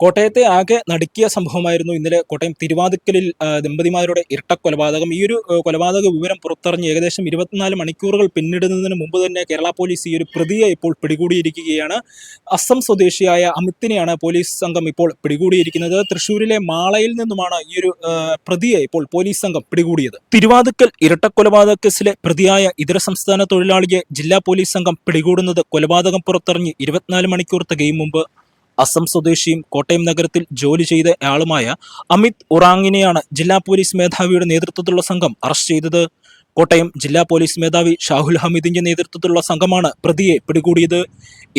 കോട്ടയത്തെ ആകെ നടുക്കിയ സംഭവമായിരുന്നു ഇന്നലെ കോട്ടയം തിരുവാതിക്കലിൽ ദമ്പതിമാരുടെ ഇരട്ടക്കൊലപാതകം. ഈ ഒരു കൊലപാതക വിവരം പുറത്തറിഞ്ഞ് ഏകദേശം 24 മണിക്കൂറുകൾ പിന്നിടുന്നതിന് മുമ്പ് തന്നെ കേരള പോലീസ് ഈ ഒരു പ്രതിയെ ഇപ്പോൾ പിടികൂടിയിരിക്കുകയാണ്. അസം സ്വദേശിയായ അമിത്തിനെയാണ് പോലീസ് സംഘം ഇപ്പോൾ പിടികൂടിയിരിക്കുന്നത്. തൃശ്ശൂരിലെ മാളയിൽ നിന്നുമാണ് ഈ ഒരു പ്രതിയെ ഇപ്പോൾ പോലീസ് സംഘം പിടികൂടിയത്. തിരുവാതിക്കൽ ഇരട്ടക്കൊലപാതക കേസിലെ പ്രതിയായ ഇതര സംസ്ഥാന തൊഴിലാളിയെ ജില്ലാ പോലീസ് സംഘം പിടികൂടുന്നത് കൊലപാതകം പുറത്തറിഞ്ഞ് 24 മണിക്കൂർ തികയും മുമ്പ്. അസം സ്വദേശിയും കോട്ടയം നഗരത്തിൽ ജോലി ചെയ്ത ആളുമായ അമിത് ഉറാങ്ങിനെയാണ് ജില്ലാ പോലീസ് മേധാവിയുടെ നേതൃത്വത്തിലുള്ള സംഘം അറസ്റ്റ് ചെയ്തത്. കോട്ടയം ജില്ലാ പോലീസ് മേധാവി ഷാഹുൽ ഹമീദിന്റെ നേതൃത്വത്തിലുള്ള സംഘമാണ് പ്രതിയെ പിടികൂടിയത്.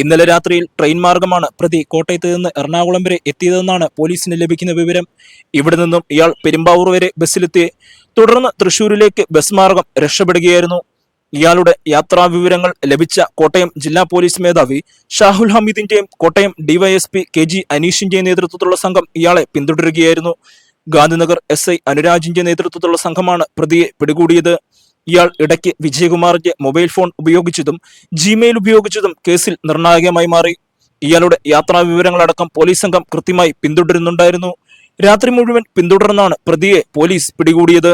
ഇന്നലെ രാത്രിയിൽ ട്രെയിൻ മാർഗമാണ് പ്രതി കോട്ടയത്ത് നിന്ന് എറണാകുളം വരെ എത്തിയതെന്നാണ് പോലീസിന് ലഭിക്കുന്ന വിവരം. ഇവിടെ നിന്നും ഇയാൾ പെരുമ്പാവൂർ വരെ ബസ്സിലെത്തി. തുടർന്ന് തൃശൂരിലേക്ക് ബസ് മാർഗം രക്ഷപ്പെടുകയായിരുന്നു. ഇയാളുടെ യാത്രാ വിവരങ്ങൾ ലഭിച്ച കോട്ടയം ജില്ലാ പോലീസ് മേധാവി ഷാഹുൽ ഹമീദിന്റെയും കോട്ടയം ഡിവൈഎസ്പി KG അനീഷിന്റെയും നേതൃത്വത്തിലുള്ള സംഘം ഇയാളെ പിന്തുടരുകയായിരുന്നു. ഗാന്ധിനഗർ SI അനുരാജിന്റെ നേതൃത്വത്തിലുള്ള സംഘമാണ് പ്രതിയെ പിടികൂടിയത്. ഇയാൾ ഇടയ്ക്ക് വിജയകുമാറിന്റെ മൊബൈൽ ഫോൺ ഉപയോഗിച്ചതും ജിമെയിൽ ഉപയോഗിച്ചതും കേസിൽ നിർണായകമായി മാറി. ഇയാളുടെ യാത്രാ വിവരങ്ങളടക്കം പോലീസ് സംഘം കൃത്യമായി പിന്തുടരുന്നുണ്ടായിരുന്നു. രാത്രി മുഴുവൻ പിന്തുടർന്നാണ് പ്രതിയെ പോലീസ് പിടികൂടിയത്.